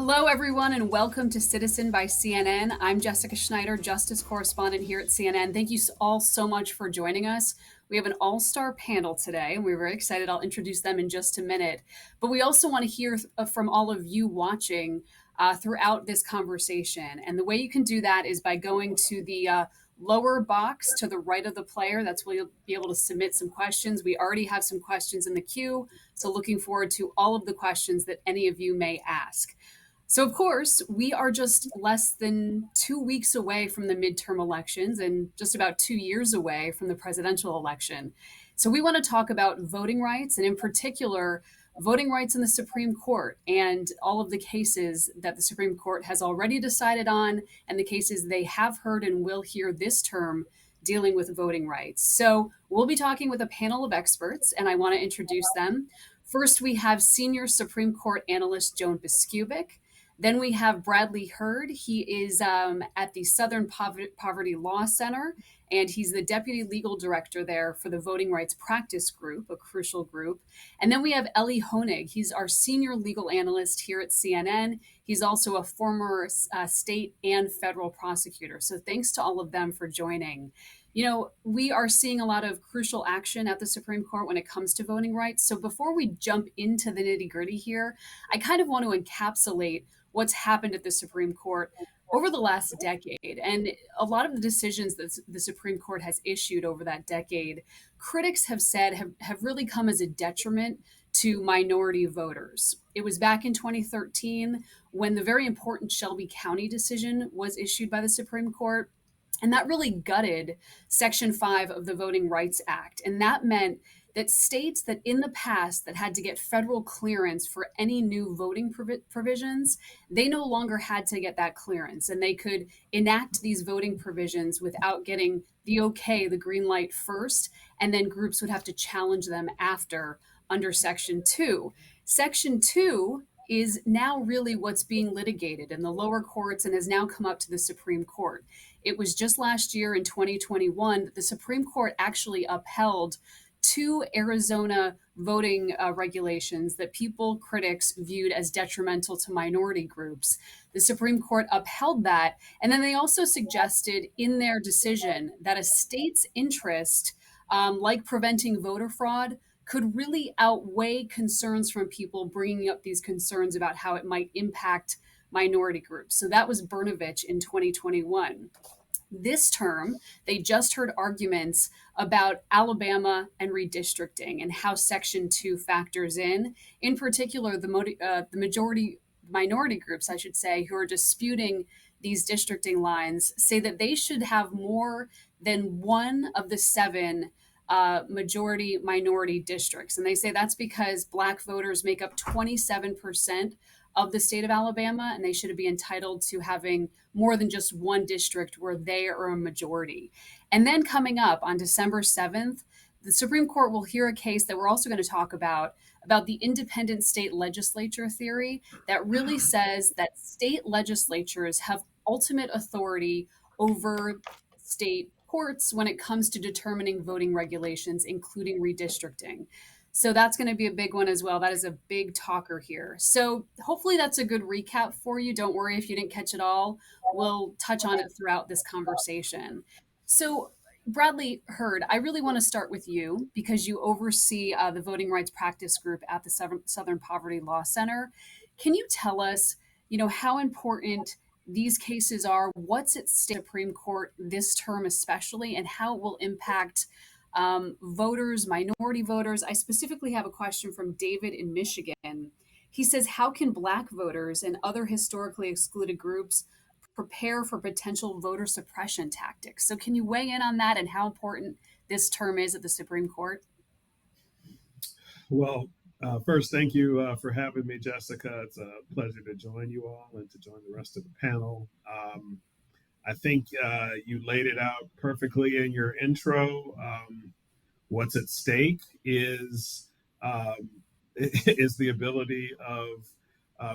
Hello, everyone, and welcome to Citizen by CNN. I'm Jessica Schneider, Justice Correspondent here at CNN. Thank you all so much for joining us. We have an all-star panel today, and we're very excited. I'll introduce them in just a minute. But we also want to hear from all of you watching throughout this conversation. And the way you can do that is by going to the lower box to the right of the player. That's where you'll be able to submit some questions. We already have some questions in the queue, so looking forward to all of the questions that any of you may ask. So, of course, we are just less than 2 weeks away from the midterm elections and just about 2 years away from the presidential election. So, we want to talk about voting rights and, in particular, voting rights in the Supreme Court and all of the cases that the Supreme Court has already decided on and the cases they have heard and will hear this term dealing with voting rights. So, we'll be talking with a panel of experts, and I want to introduce them. First, we have senior Supreme Court analyst Joan Biskupic. Then we have Bradley Hurd. He is at the Southern Poverty Law Center, and he's the deputy legal director there for the Voting Rights Practice Group, a crucial group. And then we have Elie Honig. He's our senior legal analyst here at CNN. He's also a former state and federal prosecutor. So thanks to all of them for joining. You know, we are seeing a lot of crucial action at the Supreme Court when it comes to voting rights. So before we jump into the nitty gritty here, I kind of want to encapsulate what's happened at the Supreme Court over the last decade. And a lot of the decisions that the Supreme Court has issued over that decade, critics have said have really come as a detriment to minority voters. It was back in 2013 when the very important Shelby County decision was issued by the Supreme Court. And that really gutted Section 5 of the Voting Rights Act. And that meant that states that in the past that had to get federal clearance for any new voting provisions, they no longer had to get that clearance. And they could enact these voting provisions without getting the okay, the green light first, and then groups would have to challenge them after under Section 2. Section 2 is now really what's being litigated in the lower courts and has now come up to the Supreme Court. It was just last year in 2021 that the Supreme Court actually upheld two Arizona voting regulations that critics viewed as detrimental to minority groups. The Supreme Court upheld that. And then they also suggested in their decision that a state's interest, like preventing voter fraud, could really outweigh concerns from people bringing up these concerns about how it might impact minority groups. So that was Brnovich in 2021. This term, they just heard arguments about Alabama and redistricting and how Section 2 factors in particular, the minority groups, I should say, who are disputing these districting lines say that they should have more than one of the seven majority minority districts. And they say that's because Black voters make up 27% of the state of Alabama, and they should be entitled to having more than just one district where they are a majority. And then coming up on December 7th, the Supreme Court will hear a case that we're also going to talk about the independent state legislature theory that really says that state legislatures have ultimate authority over state courts when it comes to determining voting regulations, including redistricting. So that's going to be a big one as well. That is a big talker here. So hopefully that's a good recap for you. Don't worry if you didn't catch it all. We'll touch on it throughout this conversation. So Bradley Hurd, I really want to start with you because you oversee the Voting Rights Practice Group at the Southern Poverty Law Center. Can you tell us, how important these cases are, what's at stake in the Supreme Court this term especially, and how it will impact voters, minority voters? I specifically have a question from David in Michigan. He says, how can Black voters and other historically excluded groups prepare for potential voter suppression tactics? So can you weigh in on that and how important this term is at the Supreme Court? Well, first, thank you for having me, Jessica. It's a pleasure to join you all and to join the rest of the panel. I think you laid it out perfectly in your intro. What's at stake is is the ability of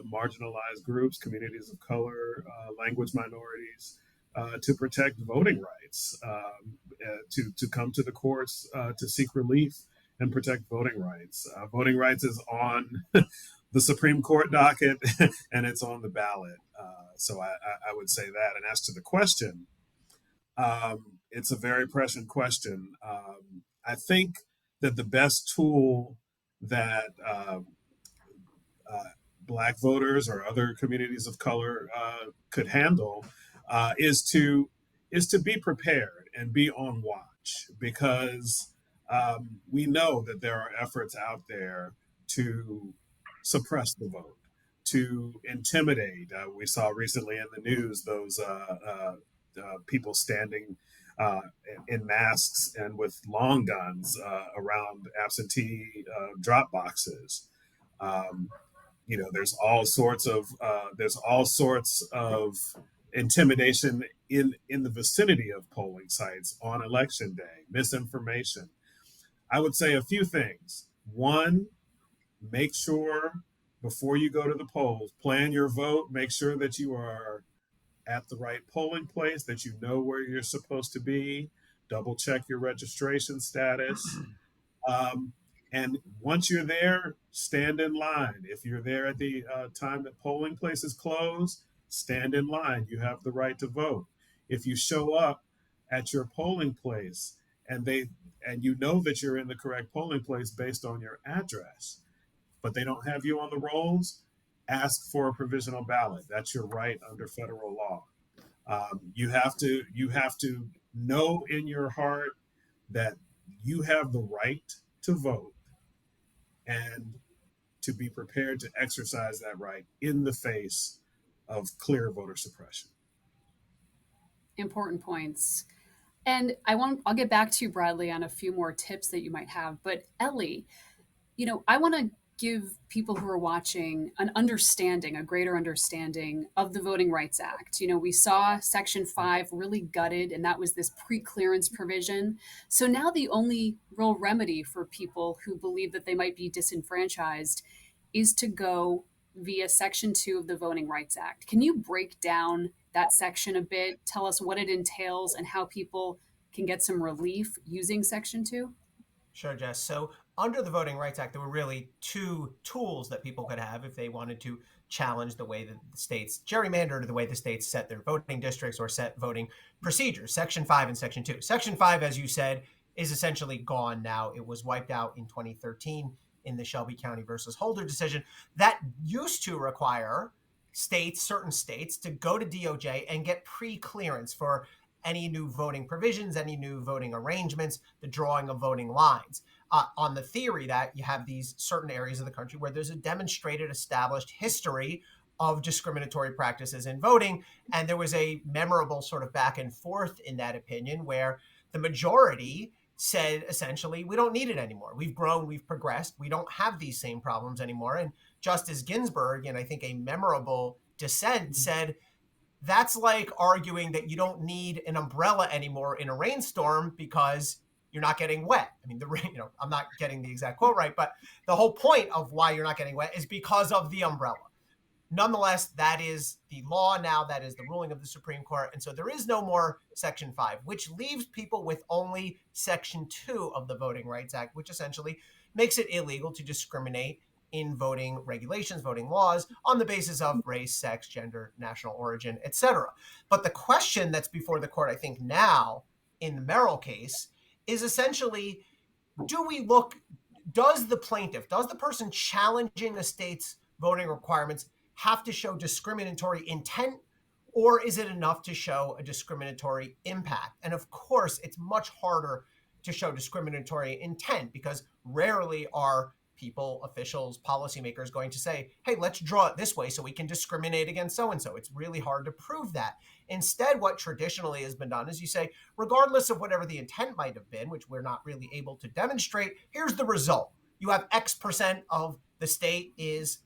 marginalized groups, communities of color, language minorities, to protect voting rights, to come to the courts to seek relief and protect voting rights. Voting rights is on the Supreme Court docket, and it's on the ballot. So I would say that. And as to the question, it's a very prescient question. I think that the best tool that uh, Black voters or other communities of color could handle is to be prepared and be on watch, because we know that there are efforts out there to suppress the vote, to intimidate. We saw recently in the news those people standing uh, in masks and with long guns around absentee drop boxes. Um, there's all sorts of intimidation in the vicinity of polling sites on election day, misinformation. I would say a few things. One, make sure before you go to the polls, plan your vote, make sure that you are at the right polling place, that you know where you're supposed to be, double check your registration status. Um, and once you're there, stand in line. If you're there at the time that polling places close, stand in line. You have the right to vote. If you show up at your polling place and you know that you're in the correct polling place based on your address, but they don't have you on the rolls, ask for a provisional ballot. That's your right under federal law. You have to know in your heart that you have the right to vote and to be prepared to exercise that right in the face of clear voter suppression. Important points. And I'll get back to you, Bradley, on a few more tips that you might have. But Ellie, I want to give people who are watching an understanding, a greater understanding of the Voting Rights Act. We saw Section 5 really gutted, and that was this pre-clearance provision. So now the only real remedy for people who believe that they might be disenfranchised is to go via Section 2 of the Voting Rights Act. Can you break down that section a bit? Tell us what it entails and how people can get some relief using Section 2? Sure, Jess. So under the Voting Rights Act, there were really two tools that people could have if they wanted to challenge the way that the states gerrymandered, the way the states set their voting districts or set voting procedures, Section 5 and Section 2. Section 5, as you said, is essentially gone now. It was wiped out in 2013 in the Shelby County versus Holder decision. That used to require certain states, to go to DOJ and get pre-clearance for any new voting provisions, any new voting arrangements, the drawing of voting lines. On the theory that you have these certain areas of the country where there's a demonstrated, established history of discriminatory practices in voting. And there was a memorable sort of back and forth in that opinion where the majority said, essentially, we don't need it anymore. We've grown, we've progressed, we don't have these same problems anymore. And Justice Ginsburg, in I think a memorable dissent, said, that's like arguing that you don't need an umbrella anymore in a rainstorm because you're not getting wet. I mean, I'm not getting the exact quote right, but the whole point of why you're not getting wet is because of the umbrella. Nonetheless, that is the law now. That is the ruling of the Supreme Court. And so there is no more Section 5, which leaves people with only Section 2 of the Voting Rights Act, which essentially makes it illegal to discriminate in voting regulations, voting laws on the basis of race, sex, gender, national origin, etc. But the question that's before the court, I think now in the Merrill case is essentially, does the person challenging the state's voting requirements have to show discriminatory intent, or is it enough to show a discriminatory impact? And of course, it's much harder to show discriminatory intent because rarely are people, officials, policymakers going to say, hey, let's draw it this way so we can discriminate against so-and-so. It's really hard to prove that. Instead, what traditionally has been done is you say, regardless of whatever the intent might have been, which we're not really able to demonstrate, here's the result. You have X% of the state is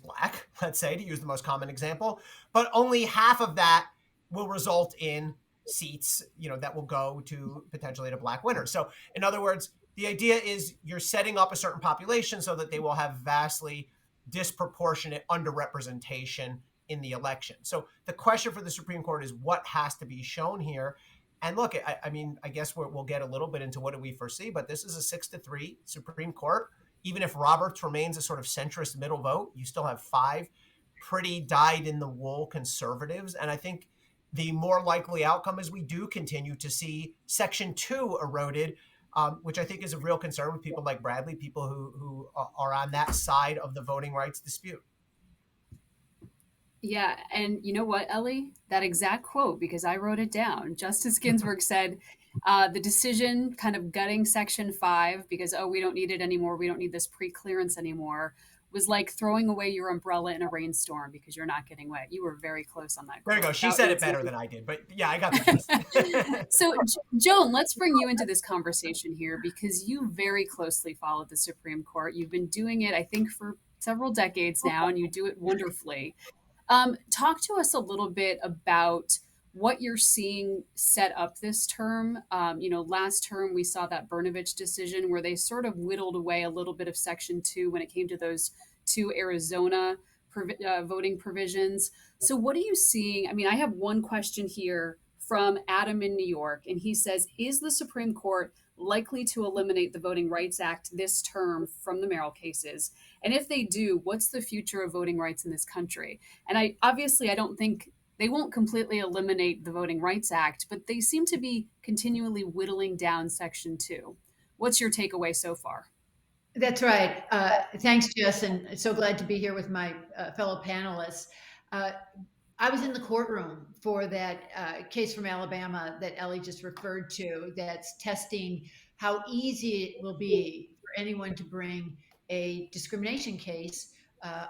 black, let's say, to use the most common example, but only half of that will result in seats, that will go to potentially to black winners. So in other words, the idea is you're setting up a certain population so that they will have vastly disproportionate underrepresentation in the election. So the question for the Supreme Court is what has to be shown here. And look, I guess we'll get a little bit into what do we foresee, but this is a 6-3 Supreme Court even if Roberts remains a sort of centrist middle vote, you still have 5 pretty dyed-in-the-wool conservatives. And I think the more likely outcome is we do continue to see Section 2 eroded, which I think is a real concern with people like Bradley, people who are on that side of the voting rights dispute. Yeah, and you know what, Ellie? That exact quote, because I wrote it down. Justice Ginsburg said, the decision kind of gutting Section 5 because, oh, we don't need it anymore, we don't need this pre-clearance anymore, was like throwing away your umbrella in a rainstorm because you're not getting wet. You were very close on that There you quote. go. She That said it was- better than I did, but yeah, I got the gist. So, Joan, let's bring you into this conversation here because you very closely followed the Supreme Court. You've been doing it, I think, for several decades now, and you do it wonderfully. Talk to us a little bit about what you're seeing set up this term. Last term we saw that Brnovich decision where they sort of whittled away a little bit of Section 2 when it came to those 2 Arizona voting provisions. So, what are you seeing? I mean, I have one question here from Adam in New York, and he says, is the Supreme Court likely to eliminate the Voting Rights Act this term from the Merrill cases? And if they do, what's the future of voting rights in this country? And I don't think they won't completely eliminate the Voting Rights Act, but they seem to be continually whittling down Section 2. What's your takeaway so far? That's right. Thanks, Jess, and so glad to be here with my fellow panelists. I was in the courtroom for that case from Alabama that Ellie just referred to that's testing how easy it will be for anyone to bring a discrimination case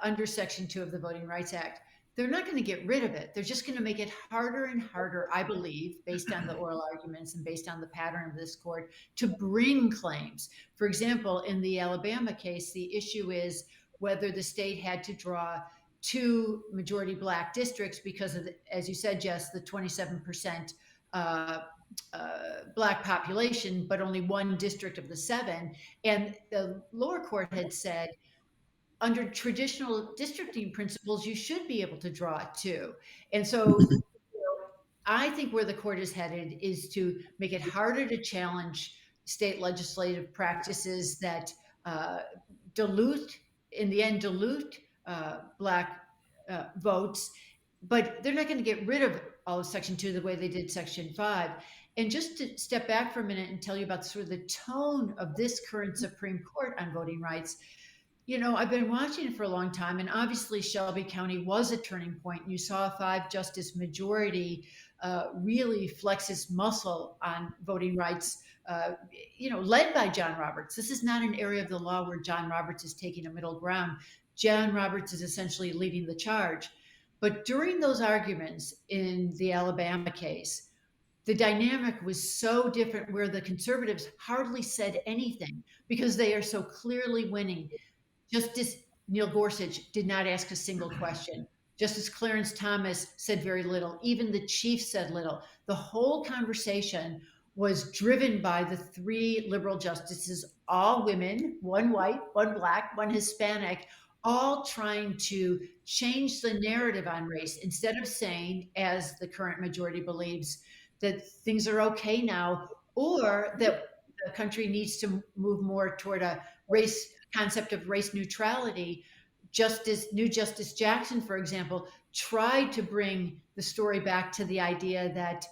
under Section 2 of the Voting Rights Act. They're not going to get rid of it. They're just going to make it harder and harder, I believe, based on the oral arguments and based on the pattern of this court, to bring claims. For example, in the Alabama case, the issue is whether the state had to draw 2 majority Black districts because of, as you said, Jess, the 27% Black population, but only 1 district of the 7. And the lower court had said, under traditional districting principles, you should be able to draw 2. And so I think where the court is headed is to make it harder to challenge state legislative practices that dilute Black votes, but they're not going to get rid of all of Section 2 the way they did Section 5. And just to step back for a minute and tell you about sort of the tone of this current Supreme Court on voting rights, I've been watching it for a long time, and obviously Shelby County was a turning point. You saw a 5-justice majority really flex its muscle on voting rights, led by John Roberts. This is not an area of the law where John Roberts is taking a middle ground. John Roberts is essentially leading the charge. But during those arguments in the Alabama case, the dynamic was so different where the conservatives hardly said anything because they are so clearly winning. Justice Neil Gorsuch did not ask a single question. Justice Clarence Thomas said very little. Even the chief said little. The whole conversation was driven by the 3 liberal justices, all women, 1 white, 1 Black, 1 Hispanic, all trying to change the narrative on race instead of saying, as the current majority believes, that things are okay now, or that the country needs to move more toward a concept of race neutrality. New Justice Jackson, for example, tried to bring the story back to the idea that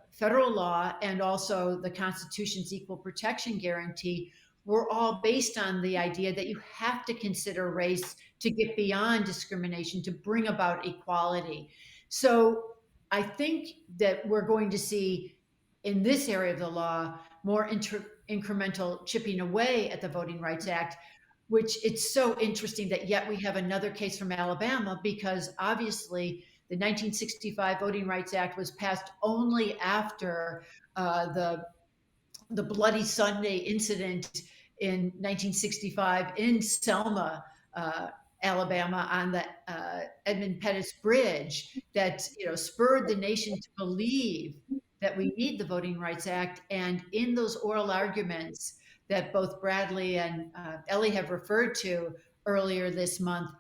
federal law and also the Constitution's equal protection guarantee were all based on the idea that you have to consider race to get beyond discrimination, to bring about equality. So I think that we're going to see in this area of the law more incremental chipping away at the Voting Rights Act, which it's so interesting that yet we have another case from Alabama because obviously the 1965 Voting Rights Act was passed only after the Bloody Sunday incident in 1965 in Selma, Alabama, on the Edmund Pettus Bridge that spurred the nation to believe that we need the Voting Rights Act. And in those oral arguments that both Bradley and Ellie have referred to earlier this month,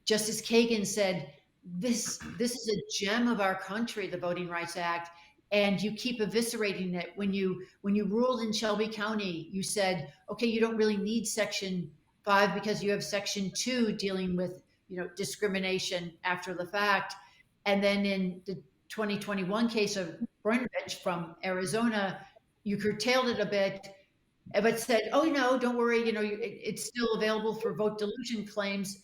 Justice Kagan said, this is a gem of our country, the Voting Rights Act, and you keep eviscerating it. When you ruled in Shelby County, you said, okay, you don't really need Section 5 because you have Section 2 dealing with, discrimination after the fact. And then in the 2021 case of Brnovich from Arizona, you curtailed it a bit, but said, "Oh no, don't worry. It's still available for vote dilution claims."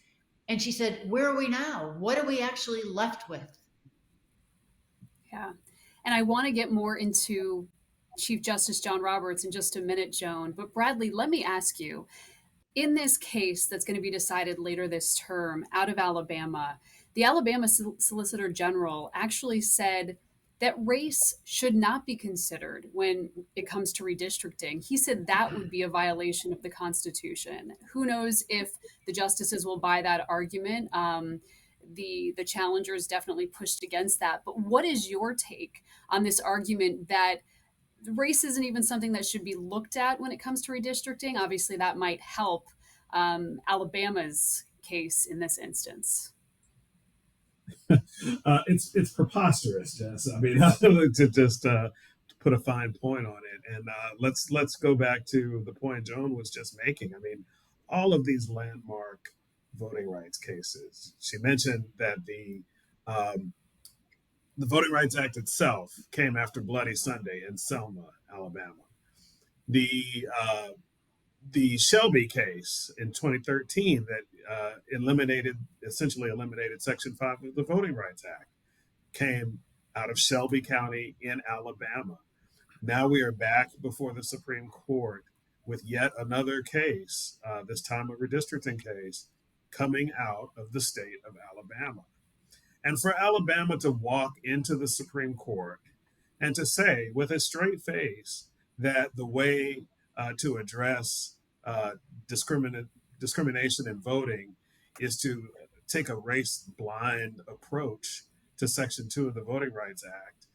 And she said, "Where are we now? What are we actually left with?" Yeah. And I want to get more into Chief Justice John Roberts in just a minute, Joan. But Bradley, let me ask you, in this case that's going to be decided later this term out of Alabama, the Alabama Solicitor General actually said that race should not be considered when it comes to redistricting. He said that would be a violation of the Constitution. Who knows if the justices will buy that argument? The challengers definitely pushed against that. But what is your take on this argument that race isn't even something that should be looked at when it comes to redistricting? Obviously, that might help Alabama's case in this instance. It's preposterous, Jess. I mean, to just put a fine point on it, and let's go back to the point Joan was just making. I mean, all of these landmark voting rights cases. She mentioned that the Voting Rights Act itself came after Bloody Sunday in Selma, Alabama. The the Shelby case in 2013 that essentially eliminated Section 5 of the Voting Rights Act came out of Shelby County in Alabama. Now we are back before the Supreme Court with yet another case, this time a redistricting case, coming out of the state of Alabama. And for Alabama to walk into the Supreme Court and to say with a straight face that the way to address discrimination in voting is to take a race blind approach to Section 2 of the Voting Rights Act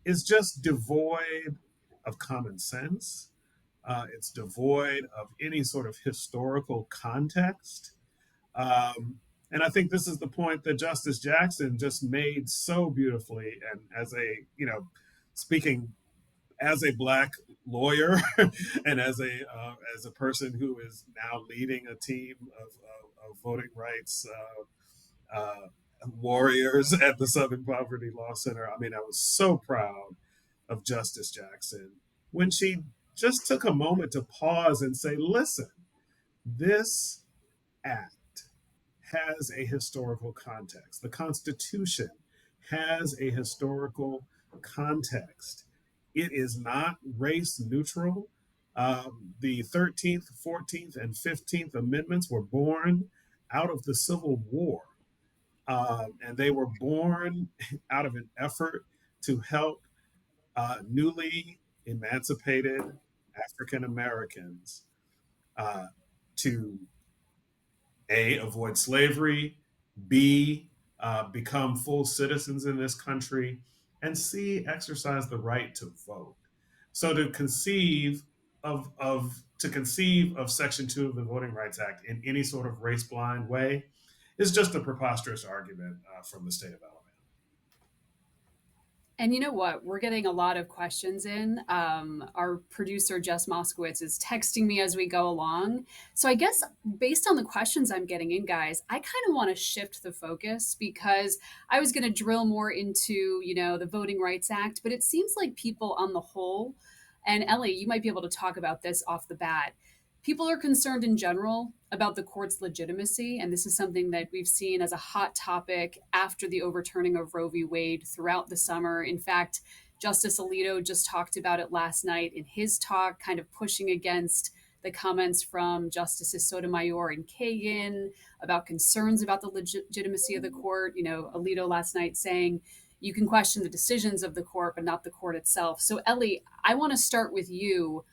is just devoid of common sense. It's devoid of any sort of historical context. And I think this is the point that Justice Jackson just made so beautifully. And speaking as a Black lawyer and as a person who is now leading a team of voting rights warriors at the Southern Poverty Law Center, I mean, I was so proud of Justice Jackson when she just took a moment to pause and say, listen, this act has a historical context. The Constitution has a historical context. It is not race neutral. The 13th, 14th, and 15th Amendments were born out of the Civil War. And they were born out of an effort to help newly emancipated African Americans to avoid slavery, B, become full citizens in this country, and C, exercise the right to vote. So to conceive of Section 2 of the Voting Rights Act in any sort of race blind way is just a preposterous argument from the state of Alabama. And you know what? We're getting a lot of questions in. Our producer, Jess Moskowitz, is texting me as we go along. So I guess based on the questions I'm getting in, guys, I kind of want to shift the focus because I was going to drill more into, the Voting Rights Act, but it seems like people on the whole, and Ellie, you might be able to talk about this off the bat. People are concerned in general about the court's legitimacy, and this is something that we've seen as a hot topic after the overturning of Roe v. Wade throughout the summer. In fact, Justice Alito just talked about it last night in his talk, kind of pushing against the comments from Justices Sotomayor and Kagan about concerns about the legitimacy of the court. Alito last night saying you can question the decisions of the court, but not the court itself. So, Ellie, I want to start with you,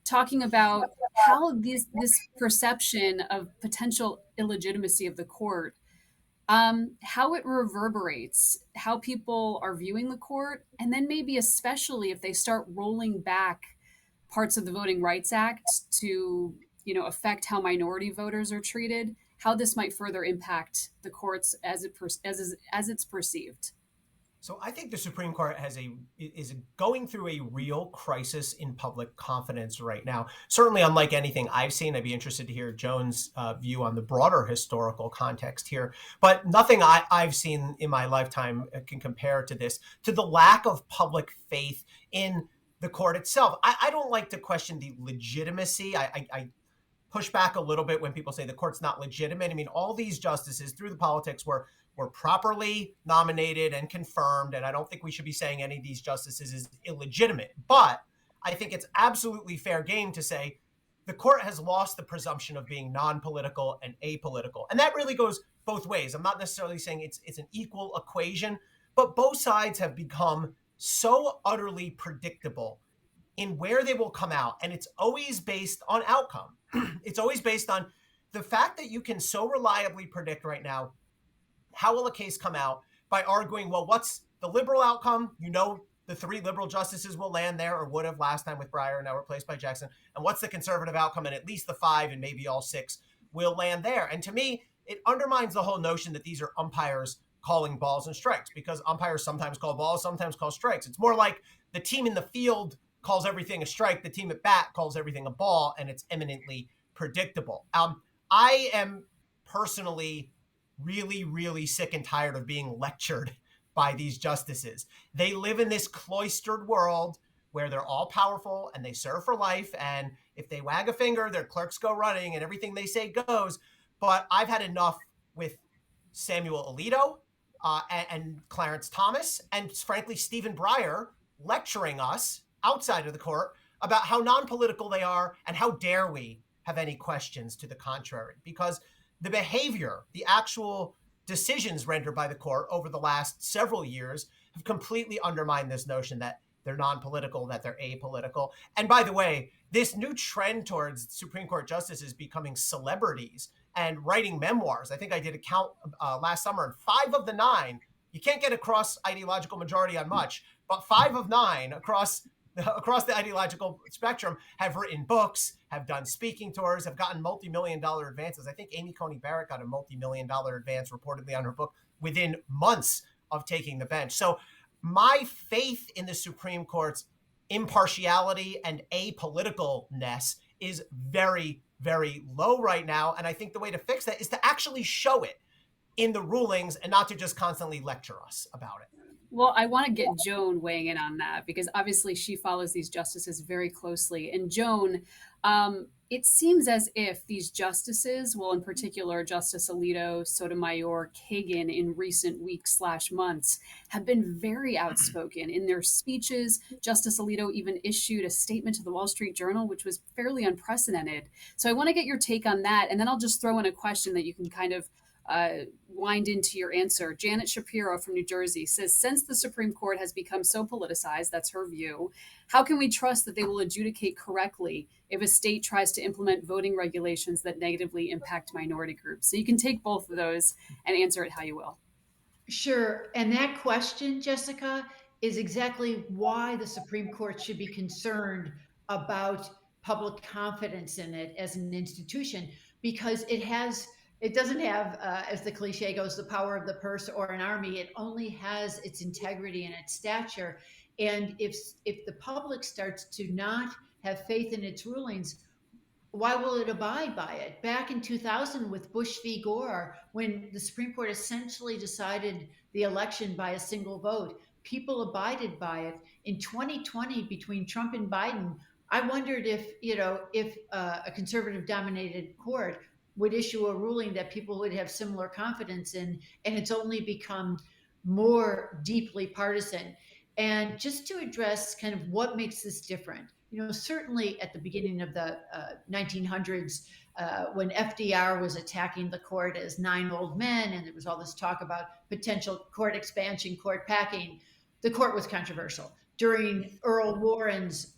talking about how this perception of potential illegitimacy of the court, how it reverberates, how people are viewing the court, and then maybe especially if they start rolling back parts of the Voting Rights Act to, affect how minority voters are treated, how this might further impact the courts as it's perceived. So I think the Supreme Court is going through a real crisis in public confidence right now. Certainly, unlike anything I've seen. I'd be interested to hear Joan's view on the broader historical context here. But nothing I've seen in my lifetime can compare to this, to the lack of public faith in the court itself. I don't like to question the legitimacy. I push back a little bit when people say the court's not legitimate. I mean, all these justices through the politics were properly nominated and confirmed, and I don't think we should be saying any of these justices is illegitimate. But I think it's absolutely fair game to say the court has lost the presumption of being non-political and apolitical. And that really goes both ways. I'm not necessarily saying it's an equal equation, but both sides have become so utterly predictable in where they will come out. And it's always based on outcome. It's always based on the fact that you can so reliably predict right now how will a case come out by arguing, well, what's the liberal outcome? You know, the 3 liberal justices will land there, or would have last time with Breyer, now replaced by Jackson. And what's the conservative outcome? And at least the 5 and maybe all 6 will land there. And to me, it undermines the whole notion that these are umpires calling balls and strikes, because umpires sometimes call balls, sometimes call strikes. It's more like the team in the field calls everything a strike, the team at bat calls everything a ball, and it's eminently predictable. I am personally really, really sick and tired of being lectured by these justices. They live in this cloistered world where they're all powerful and they serve for life. And if they wag a finger, their clerks go running and everything they say goes. But I've had enough with Samuel Alito and Clarence Thomas and, frankly, Stephen Breyer lecturing us outside of the court about how non-political they are and how dare we have any questions to the contrary. Because the behavior, the actual decisions rendered by the court over the last several years have completely undermined this notion that they're non-political, that they're apolitical. And by the way, this new trend towards Supreme Court justices becoming celebrities and writing memoirs. I think I did a count last summer, and 5 of the 9, you can't get across ideological majority on much, but 5 of 9 across the ideological spectrum have written books, have done speaking tours, have gotten multi-million-dollar advances. I think Amy Coney Barrett got a multi-million-dollar advance reportedly on her book within months of taking the bench. So my faith in the Supreme Court's impartiality and apoliticalness is very, very low right now. And I think the way to fix that is to actually show it in the rulings and not to just constantly lecture us about it. Well, I want to get Joan weighing in on that because obviously she follows these justices very closely. And Joan, it seems as if these justices, well, in particular, Justice Alito, Sotomayor, Kagan in recent weeks/months have been very outspoken in their speeches. Justice Alito even issued a statement to the Wall Street Journal, which was fairly unprecedented. So I want to get your take on that. And then I'll just throw in a question that you can kind of wind into your answer. Janet Shapiro from New Jersey says, since the Supreme Court has become so politicized, that's her view, how can we trust that they will adjudicate correctly if a state tries to implement voting regulations that negatively impact minority groups? So you can take both of those and answer it how you will. Sure. And that question, Jessica, is exactly why the Supreme Court should be concerned about public confidence in it as an institution, because it doesn't have, as the cliche goes, the power of the purse or an army. It only has its integrity and its stature. And if the public starts to not have faith in its rulings, why will it abide by it? Back in 2000 with Bush v. Gore, when the Supreme Court essentially decided the election by a single vote, people abided by it. In 2020, between Trump and Biden, I wondered if a conservative-dominated court would issue a ruling that people would have similar confidence in, and it's only become more deeply partisan. And just to address kind of what makes this different, certainly at the beginning of the 1900s, when FDR was attacking the court as 9 old men, and there was all this talk about potential court expansion, court packing, the court was controversial. During Earl Warren's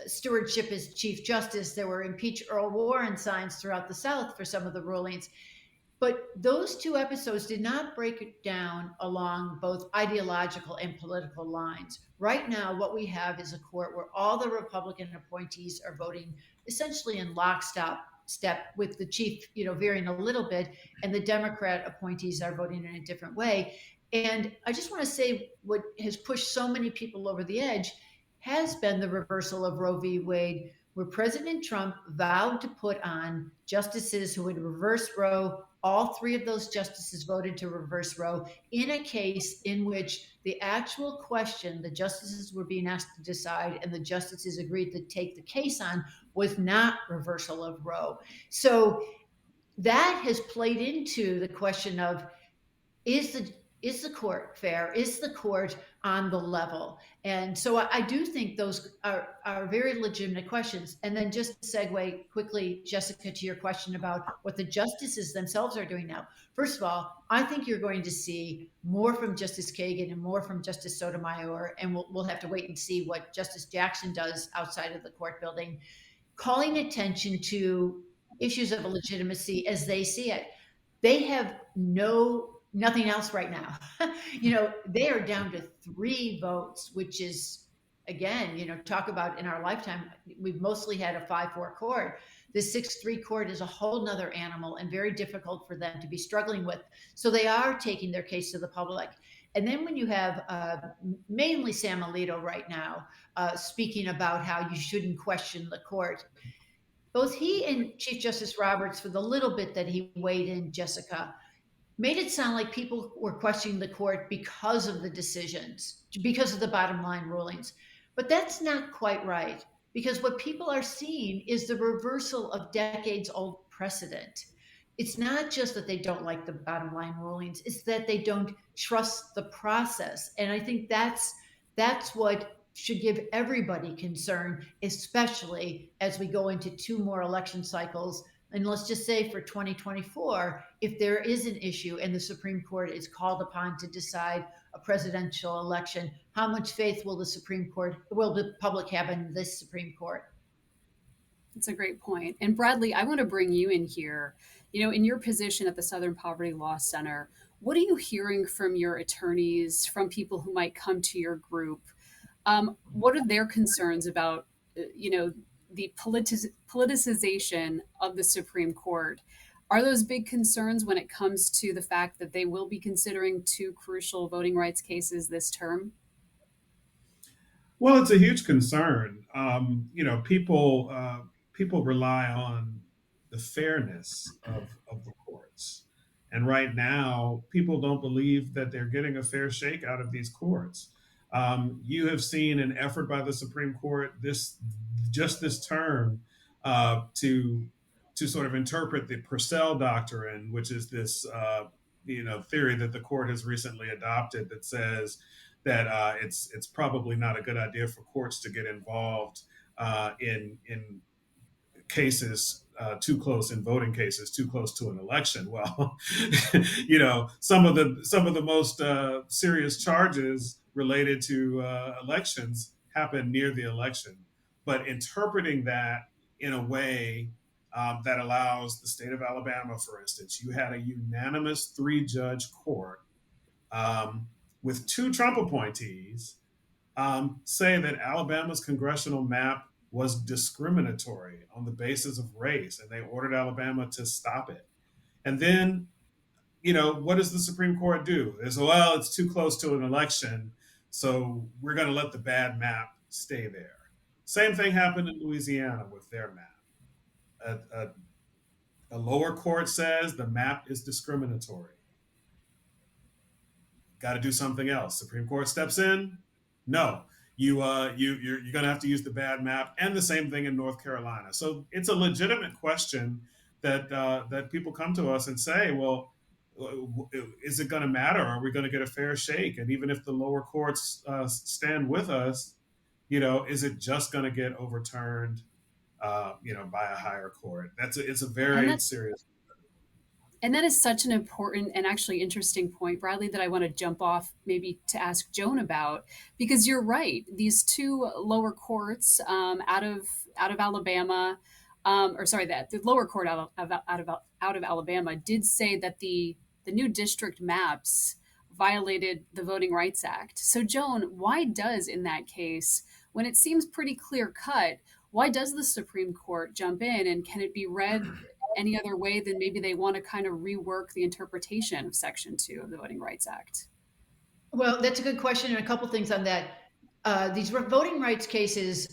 stewardship as Chief Justice, there were impeach Earl Warren signs throughout the South for some of the rulings. But those 2 episodes did not break it down along both ideological and political lines. Right now, what we have is a court where all the Republican appointees are voting essentially in lockstep step with the chief, varying a little bit, and the Democrat appointees are voting in a different way. And I just want to say what has pushed so many people over the edge has been the reversal of Roe v. Wade, where President Trump vowed to put on justices who would reverse Roe. All three of those justices voted to reverse Roe in a case in which the actual question the justices were being asked to decide and the justices agreed to take the case on was not reversal of Roe. So that has played into the question of, is the court fair? Is the court on the level? And so I do think those are very legitimate questions. And then just to segue quickly, Jessica, to your question about what the justices themselves are doing now. First of all, I think you're going to see more from Justice Kagan and more from Justice Sotomayor, and we'll have to wait and see what Justice Jackson does outside of the court building, calling attention to issues of legitimacy as they see it. They have nothing else right now. They are down to 3 votes, which is, again, talk about in our lifetime, we've mostly had a 5-4 court. The 6-3 court is a whole nother animal and very difficult for them to be struggling with. So they are taking their case to the public. And then when you have mainly Sam Alito right now speaking about how you shouldn't question the court, both he and Chief Justice Roberts, for the little bit that he weighed in, Jessica, made it sound like people were questioning the court because of the decisions, because of the bottom line rulings. But that's not quite right, because what people are seeing is the reversal of decades old precedent. It's not just that they don't like the bottom line rulings, it's that they don't trust the process. And I think that's what should give everybody concern, especially as we go into 2 more election cycles. And let's just say for 2024, if there is an issue and the Supreme Court is called upon to decide a presidential election, how much faith will the public have in this Supreme Court? That's a great point. And Bradley, I want to bring you in here. In your position at the Southern Poverty Law Center, what are you hearing from your attorneys, from people who might come to your group? What are their concerns about, the politicization of the Supreme Court? Are those big concerns when it comes to the fact that they will be considering 2 crucial voting rights cases this term? Well, it's a huge concern. People rely on the fairness of the courts, and right now, people don't believe that they're getting a fair shake out of these courts. You have seen an effort by the Supreme Court this term to sort of interpret the Purcell doctrine, which is this theory that the court has recently adopted that says that it's probably not a good idea for courts to get involved in cases too close, in voting cases too close to an election. Well, some of the most serious charges related to elections happen near the election, but interpreting that in a way that allows the state of Alabama, for instance, you had a unanimous 3-judge court with 2 Trump appointees say that Alabama's congressional map was discriminatory on the basis of race, and they ordered Alabama to stop it. And then, what does the Supreme Court do? They say, well, it's too close to an election, so we're going to let the bad map stay there. Same thing happened in Louisiana with their map. A lower court says the map is discriminatory. Got to do something else. Supreme Court steps in. No, you're going to have to use the bad map, and the same thing in North Carolina. So it's a legitimate question that people come to us and say, well, is it going to matter? Are we going to get a fair shake? And even if the lower courts stand with us, is it just going to get overturned, by a higher court? It's a very serious. And that is such an important and actually interesting point, Bradley, that I want to jump off maybe to ask Joan about, because you're right. These 2 lower courts out of Alabama, that the lower court out of Alabama did say that the new district maps violated the Voting Rights Act. So, Joan, why does in that case, when it seems pretty clear cut, Why does the Supreme Court jump in, and can it be read any other way than maybe they want to kind of rework the interpretation of Section 2 of the Voting Rights Act? Well, that's a good question, and a couple things on that. These voting rights cases,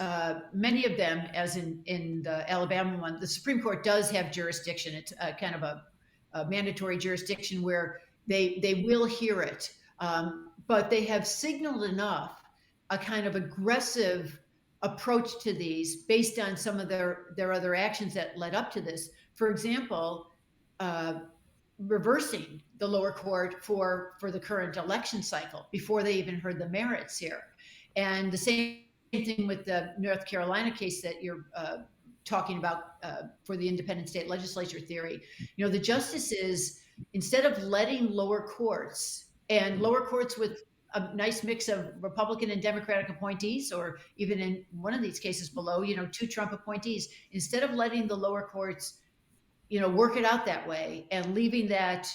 many of them, as in the Alabama one, the Supreme Court does have jurisdiction. It's kind of a mandatory jurisdiction where they will hear it, but they have signaled enough a kind of aggressive approach to these based on some of their other actions that led up to this. For example, reversing the lower court for the current election cycle before they even heard the merits here. And the same thing with the North Carolina case that you're talking about for the independent state legislature theory. You know, the justices, instead of letting lower courts with a nice mix of Republican and Democratic appointees, or even in one of these cases below, you know, 2 Trump appointees, instead of letting the lower courts, you know, work it out that way and leaving that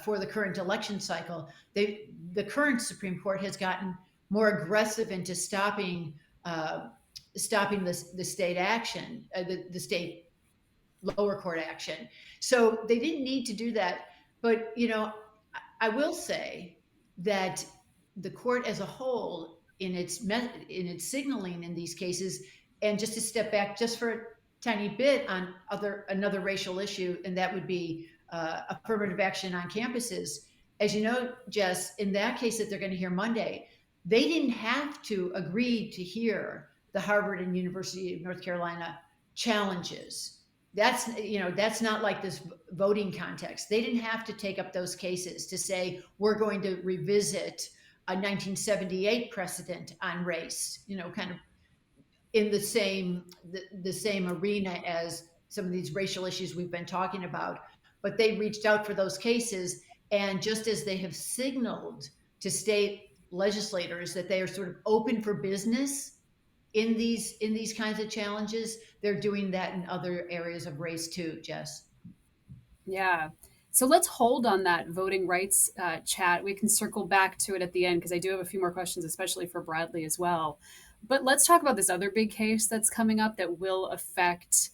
for the current election cycle, the current Supreme Court has gotten more aggressive into stopping the state action, the state lower court action. So they didn't need to do that. But, you know, I will say that the court as a whole, in its signaling in these cases, and just to step back just for a tiny bit on another racial issue, and that would be affirmative action on campuses. As you know, Jess, in that case that they're going to hear Monday, they didn't have to agree to hear the Harvard and University of North Carolina challenges. That's not like this voting context. They didn't have to take up those cases to say, we're going to revisit a 1978 precedent on race, you know, kind of in the same arena as some of these racial issues we've been talking about. But they reached out for those cases, and just as they have signaled to state legislators that they are sort of open for business in these kinds of challenges, they're doing that in other areas of race too, Jess. Yeah. So let's hold on that voting rights chat. We can circle back to it at the end because I do have a few more questions, especially for Bradley as well. But let's talk about this other big case that's coming up that will affect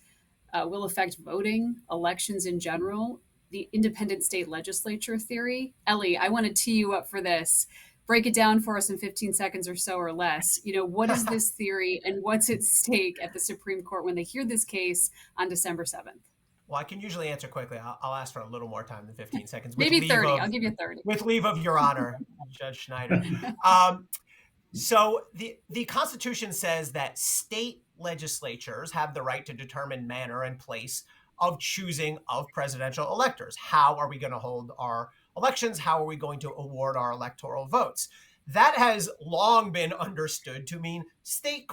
voting, elections in general, the independent state legislature theory. Ellie, I want to tee you up for this. Break it down for us in 15 seconds or so or less. You know, what is this theory and what's at stake at the Supreme Court when they hear this case on December 7th? Well, I can usually answer quickly. I'll ask for a little more time than 15 seconds. Maybe 30. I'll give you 30. With leave of Your Honor, Judge Schneider. So the Constitution says that state legislatures have the right to determine manner and place of choosing of presidential electors. How are we going to hold our elections? How are we going to award our electoral votes? That has long been understood to mean state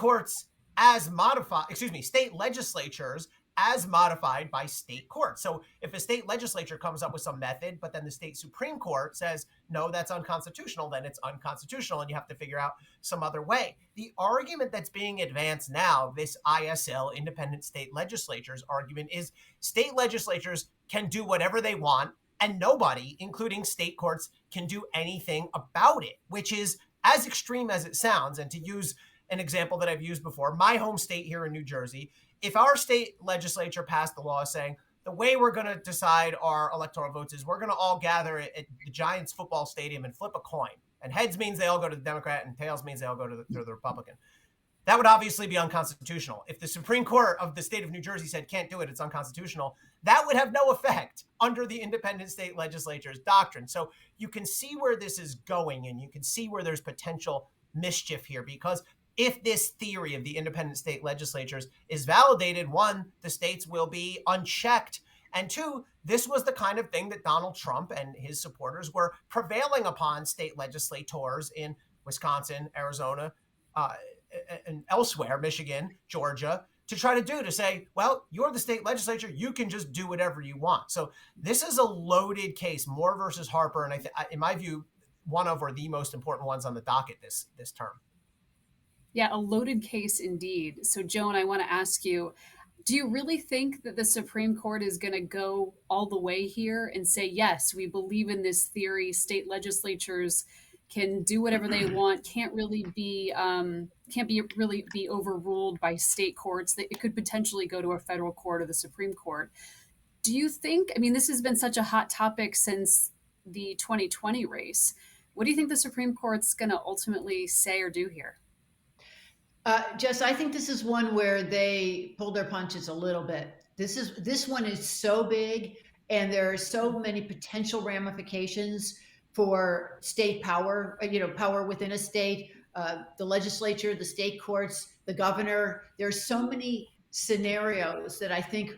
legislatures as modified by state courts. So if a state legislature comes up with some method, but then the state Supreme Court says, no, that's unconstitutional, then it's unconstitutional and you have to figure out some other way. The argument that's being advanced now, this ISL, independent state legislatures argument, is state legislatures can do whatever they want and nobody, including state courts, can do anything about it, which is as extreme as it sounds. And to use an example that I've used before, my home state here in New Jersey, if our state legislature passed the law saying the way we're going to decide our electoral votes is we're going to all gather at the Giants football stadium and flip a coin, and heads means they all go to the Democrat and tails means they all go to the Republican, that would obviously be unconstitutional. If the Supreme Court of the state of New Jersey said can't do it, it's unconstitutional, that would have no effect under the independent state legislature's doctrine. So you can see where this is going, and you can see where there's potential mischief here, because if this theory of the independent state legislatures is validated, one, the states will be unchecked. And two, this was the kind of thing that Donald Trump and his supporters were prevailing upon state legislators in Wisconsin, Arizona, and elsewhere, Michigan, Georgia, to try to do, to say, well, you're the state legislature, you can just do whatever you want. So this is a loaded case, Moore versus Harper, and in my view, one of or the most important ones on the docket this term. Yeah, a loaded case indeed. So, Joan, I want to ask you, do you really think that the Supreme Court is going to go all the way here and say, yes, we believe in this theory, state legislatures can do whatever they want, can't be really be overruled by state courts. That it could potentially go to a federal court or the Supreme Court. Do you think? I mean, this has been such a hot topic since the 2020 race. What do you think the Supreme Court's going to ultimately say or do here? Jess, I think this is one where they pulled their punches a little bit. This one is so big, and there are so many potential ramifications for state power. Power within a state, the legislature, the state courts, the governor. There's so many scenarios that I think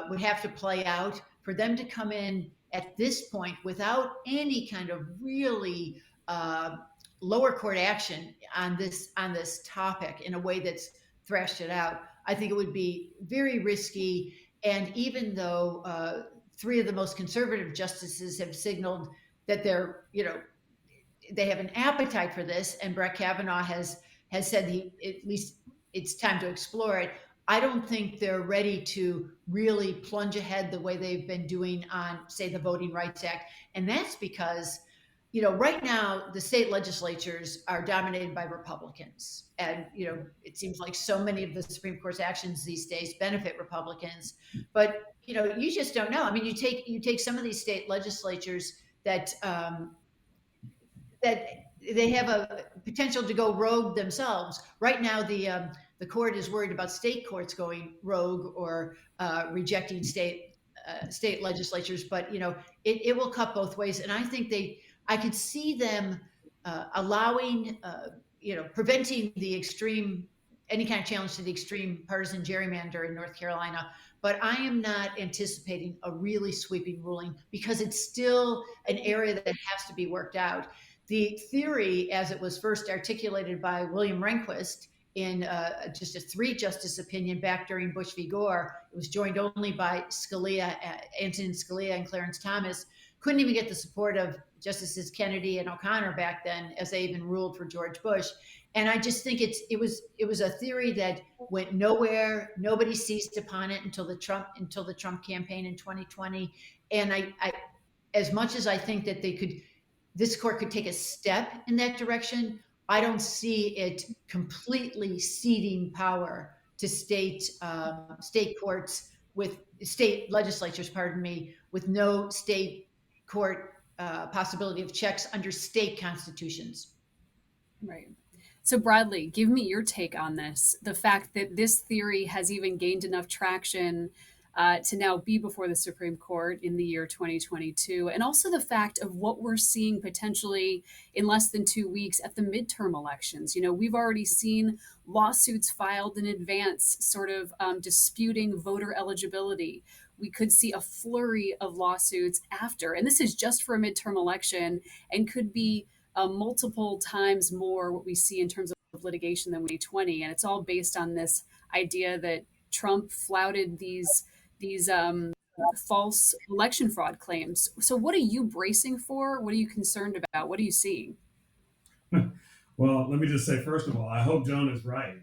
would have to play out for them to come in at this point without any kind of really lower court action on this topic in a way that's thrashed it out. I think it would be very risky. And even though three of the most conservative justices have signaled that they have an appetite for this, and Brett Kavanaugh has said at least it's time to explore it. I don't think they're ready to really plunge ahead the way they've been doing on, say, the Voting Rights Act. And that's because right now the state legislatures are dominated by Republicans. And, it seems like so many of the Supreme Court's actions these days benefit Republicans. But, you just don't know. I mean, you take some of these state legislatures that they have a potential to go rogue themselves. Right now, the court is worried about state courts going rogue or rejecting state legislatures. But, it will cut both ways. And I could see them allowing, preventing any kind of challenge to the extreme partisan gerrymander in North Carolina. But I am not anticipating a really sweeping ruling because it's still an area that has to be worked out. The theory, as it was first articulated by William Rehnquist in just a 3-justice opinion back during Bush v. Gore, it was joined only by Antonin Scalia and Clarence Thomas, couldn't even get the support of Justices Kennedy and O'Connor back then, as they even ruled for George Bush. And I just think it was a theory that went nowhere. Nobody seized upon it until the Trump campaign in 2020. And I as much as I think that this court could take a step in that direction, I don't see it completely ceding power to state courts with state legislatures, with no state court possibility of checks under state constitutions. Right. So, Bradley, give me your take on this. The fact that this theory has even gained enough traction to now be before the Supreme Court in the year 2022, and also the fact of what we're seeing potentially in less than 2 weeks at the midterm elections. We've already seen lawsuits filed in advance, sort of disputing voter eligibility. We could see a flurry of lawsuits after, and this is just for a midterm election, and could be multiple times more what we see in terms of litigation than 2020. And it's all based on this idea that Trump flouted these false election fraud claims. So what are you bracing for? What are you concerned about? What are you seeing? Well, let me just say, first of all, I hope Joan is right.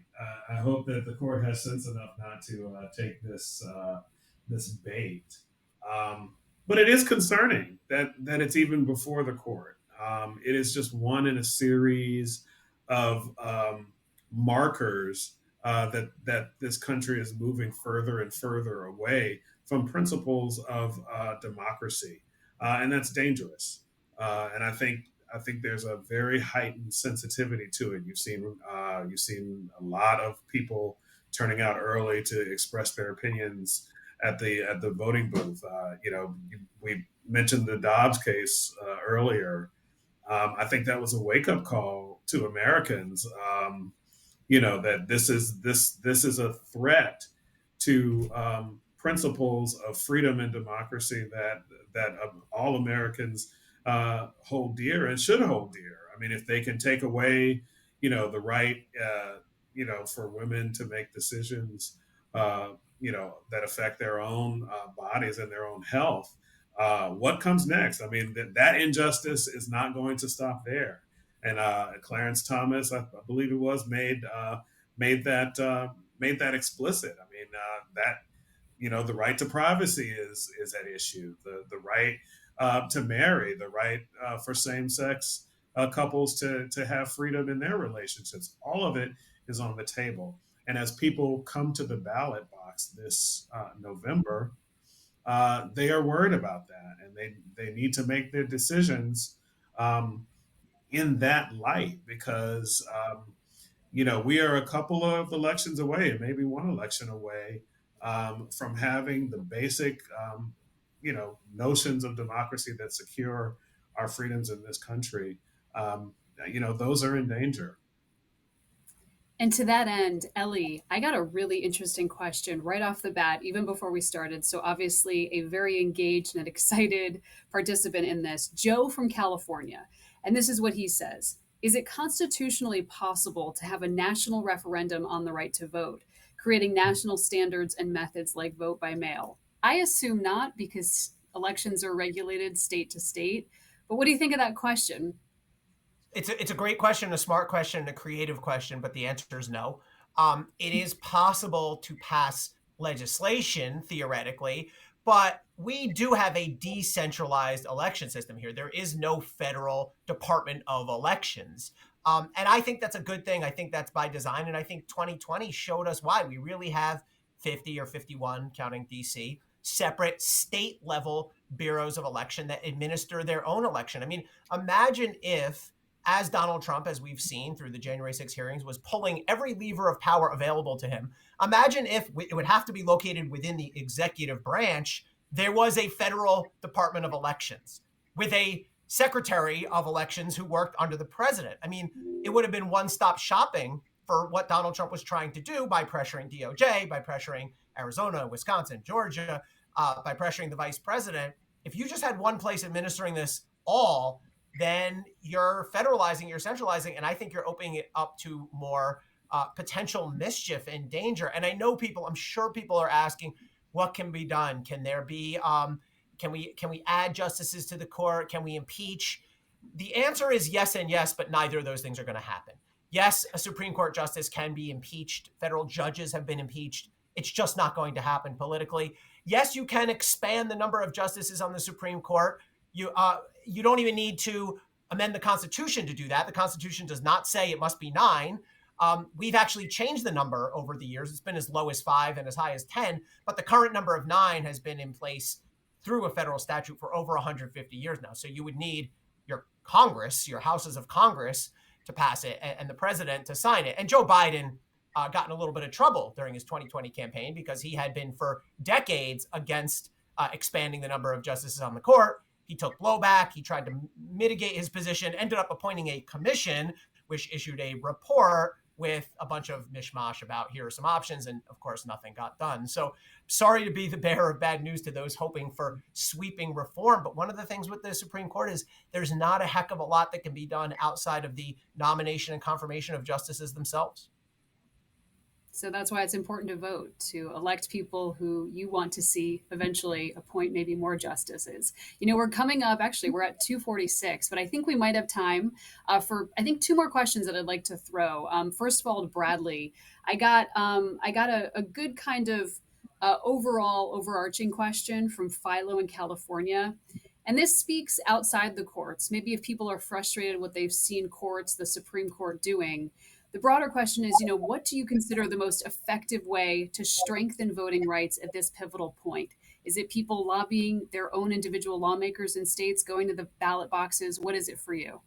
I hope that the court has sense enough not to take this bait. But it is concerning that it's even before the court. It is just one in a series of markers that this country is moving further and further away from principles of democracy, and that's dangerous. And I think there's a very heightened sensitivity to it. You've seen a lot of people turning out early to express their opinions at the voting booth. We mentioned the Dobbs case earlier. I think that was a wake up call to Americans. That this is a threat to principles of freedom and democracy that all Americans hold dear and should hold dear. I mean, if they can take away, the right, for women to make decisions, that affect their own bodies and their own health, what comes next? I mean, that injustice is not going to stop there. And Clarence Thomas, I believe it was, made that explicit. I mean, that the right to privacy is at issue. The right to marry, the right for same-sex couples to have freedom in their relationships. All of it is on the table. And as people come to the ballot box this November, they are worried about that, and they need to make their decisions um, in that light because we are a couple of elections away, maybe one election away, from having the basic notions of democracy that secure our freedoms in this country. Those are in danger. And to that end, Ellie, I got a really interesting question right off the bat, even before we started. So, obviously, a very engaged and excited participant in this, Joe from California. And this is what he says: Is it constitutionally possible to have a national referendum on the right to vote, creating national standards and methods like vote by mail? I assume not, because elections are regulated state to state. But what do you think of that question? It's a great question, a smart question, a creative question, but the answer is no. It is possible to pass legislation theoretically, but we do have a decentralized election system here. There is no federal Department of Elections. And I think that's a good thing. I think that's by design. And I think 2020 showed us why. We really have 50 or 51, counting DC, separate state level bureaus of election that administer their own election. I mean, imagine if, as Donald Trump, as we've seen through the January 6 hearings, was pulling every lever of power available to him. Imagine if it would have to be located within the executive branch. There was a federal Department of Elections with a secretary of elections who worked under the president. I mean, it would have been one-stop shopping for what Donald Trump was trying to do by pressuring DOJ, by pressuring Arizona, Wisconsin, Georgia, by pressuring the vice president. If you just had one place administering this all, then you're federalizing, you're centralizing, and I think you're opening it up to more potential mischief and danger. And I know I'm sure people are asking, what can be done? Can there be, can we add justices to the court? Can we impeach? The answer is yes and yes, but neither of those things are going to happen. Yes, a Supreme Court justice can be impeached. Federal judges have been impeached. It's just not going to happen politically. Yes, you can expand the number of justices on the Supreme Court. You don't even need to amend the Constitution to do that. The Constitution does not say it must be 9. We've actually changed the number over the years. It's been as low as 5 and as high as 10, but the current number of 9 has been in place through a federal statute for over 150 years now. So you would need your Congress, your houses of Congress, to pass it and the president to sign it. And Joe Biden got in a little bit of trouble during his 2020 campaign because he had been for decades against expanding the number of justices on the court. He took blowback. He tried to mitigate his position, ended up appointing a commission, which issued a report with a bunch of mishmash about here are some options. And of course, nothing got done. So sorry to be the bearer of bad news to those hoping for sweeping reform. But one of the things with the Supreme Court is there's not a heck of a lot that can be done outside of the nomination and confirmation of justices themselves. So that's why it's important to vote, to elect people who you want to see eventually appoint maybe more justices. We're coming up, actually, we're at 2:46, but I think we might have time for, I think, 2 more questions that I'd like to throw. First of all, to Bradley, I got a good kind of overall overarching question from Philo in California. And this speaks outside the courts. Maybe if people are frustrated with what they've seen courts, the Supreme Court doing. The broader question is, what do you consider the most effective way to strengthen voting rights at this pivotal point? Is it people lobbying their own individual lawmakers in states, going to the ballot boxes? What is it for you?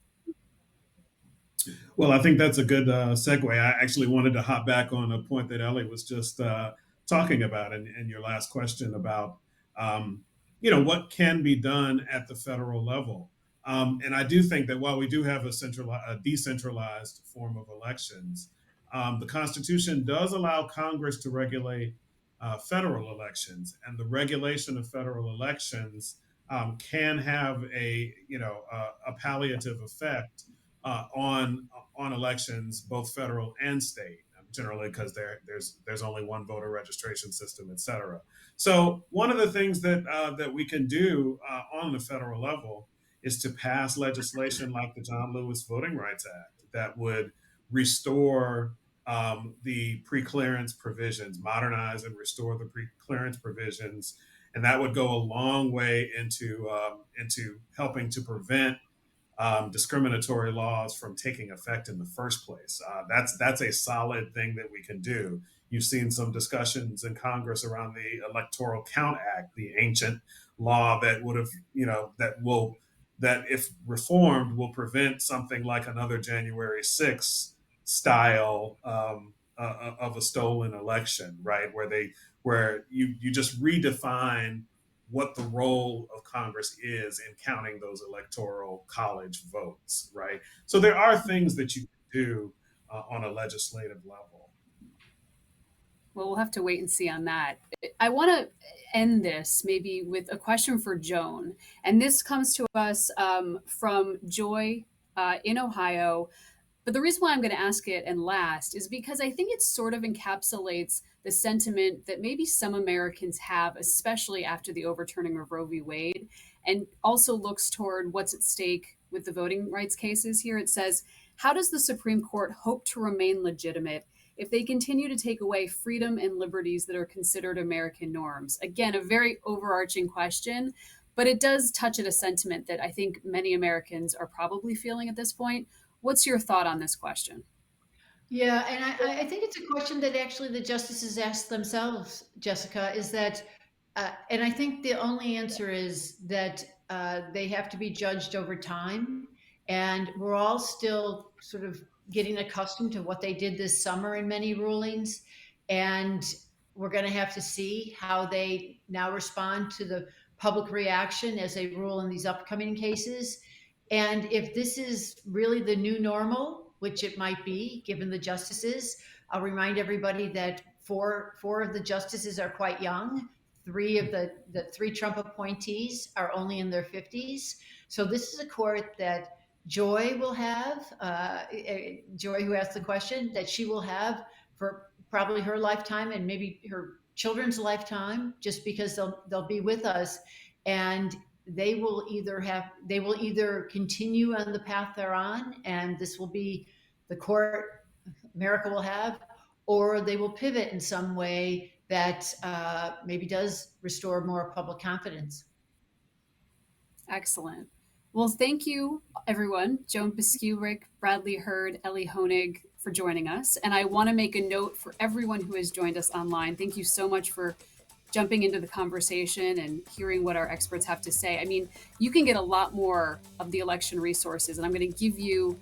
Well, I think that's a good segue. I actually wanted to hop back on a point that Ellie was just talking about in your last question about, what can be done at the federal level. And I do think that while we do have a decentralized form of elections, the Constitution does allow Congress to regulate federal elections, and the regulation of federal elections can have a palliative effect on elections, both federal and state, generally because there's only one voter registration system, et cetera. So one of the things that we can do on the federal level is to pass legislation like the John Lewis Voting Rights Act that would restore the preclearance provisions, modernize and restore the preclearance provisions, and that would go a long way into helping to prevent discriminatory laws from taking effect in the first place. That's a solid thing that we can do. You've seen some discussions in Congress around the Electoral Count Act, the ancient law that would have, that if reformed will prevent something like another January 6th style of a stolen election, right? Where you just redefine what the role of Congress is in counting those electoral college votes, right? So there are things that you can do on a legislative level. Well, we'll have to wait and see on that. I want to end this maybe with a question for Joan. And this comes to us from Joy in Ohio. But the reason why I'm going to ask it and last is because I think it sort of encapsulates the sentiment that maybe some Americans have, especially after the overturning of Roe v. Wade, and also looks toward what's at stake with the voting rights cases here. It says, how does the Supreme Court hope to remain legitimate if they continue to take away freedom and liberties that are considered American norms? Again, a very overarching question, but it does touch at a sentiment that I think many Americans are probably feeling at this point. What's your thought on this question? Yeah, and I think it's a question that actually the justices ask themselves, Jessica, is that, and I think the only answer is that they have to be judged over time. And we're all still sort of getting accustomed to what they did this summer in many rulings. And we're going to have to see how they now respond to the public reaction as they rule in these upcoming cases. And if this is really the new normal, which it might be, given the justices, I'll remind everybody that four of the justices are quite young. Three of the three Trump appointees are only in their 50s. So this is a court that Joy will have, Joy who asked the question, that she will have for probably her lifetime and maybe her children's lifetime, just because they'll be with us. And they will either continue on the path they're on, and this will be the court America will have, or they will pivot in some way that maybe does restore more public confidence. Excellent. Well, thank you, everyone. Joan Biskupic, Bradley Hurd, Ellie Honig for joining us. And I want to make a note for everyone who has joined us online. Thank you so much for jumping into the conversation and hearing what our experts have to say. I mean, you can get a lot more of the election resources, and I'm going to give you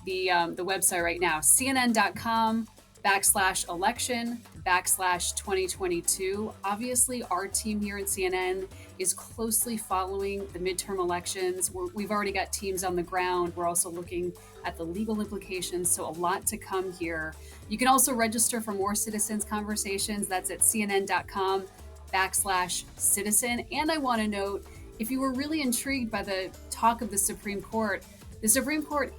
the website right now, cnn.com/election/2022. Obviously, our team here at CNN is closely following the midterm elections. We've already got teams on the ground. We're also looking at the legal implications, so a lot to come here. You can also register for more Citizens Conversations. That's at cnn.com/citizen. And I want to note, if you were really intrigued by the talk of the Supreme Court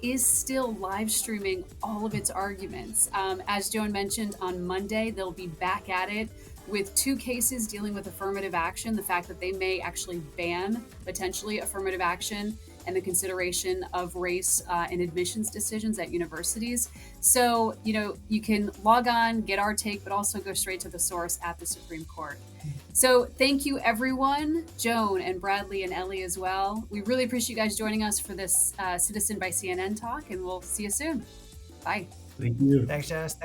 is still live streaming all of its arguments. As Joan mentioned, on Monday, they'll be back at it with two cases dealing with affirmative action, the fact that they may actually ban potentially affirmative action and the consideration of race in admissions decisions at universities. So, you can log on, get our take, but also go straight to the source at the Supreme Court. So thank you, everyone, Joan and Bradley and Ellie as well. We really appreciate you guys joining us for this Citizen by CNN talk, and we'll see you soon. Bye. Thank you. Thanks, Jess.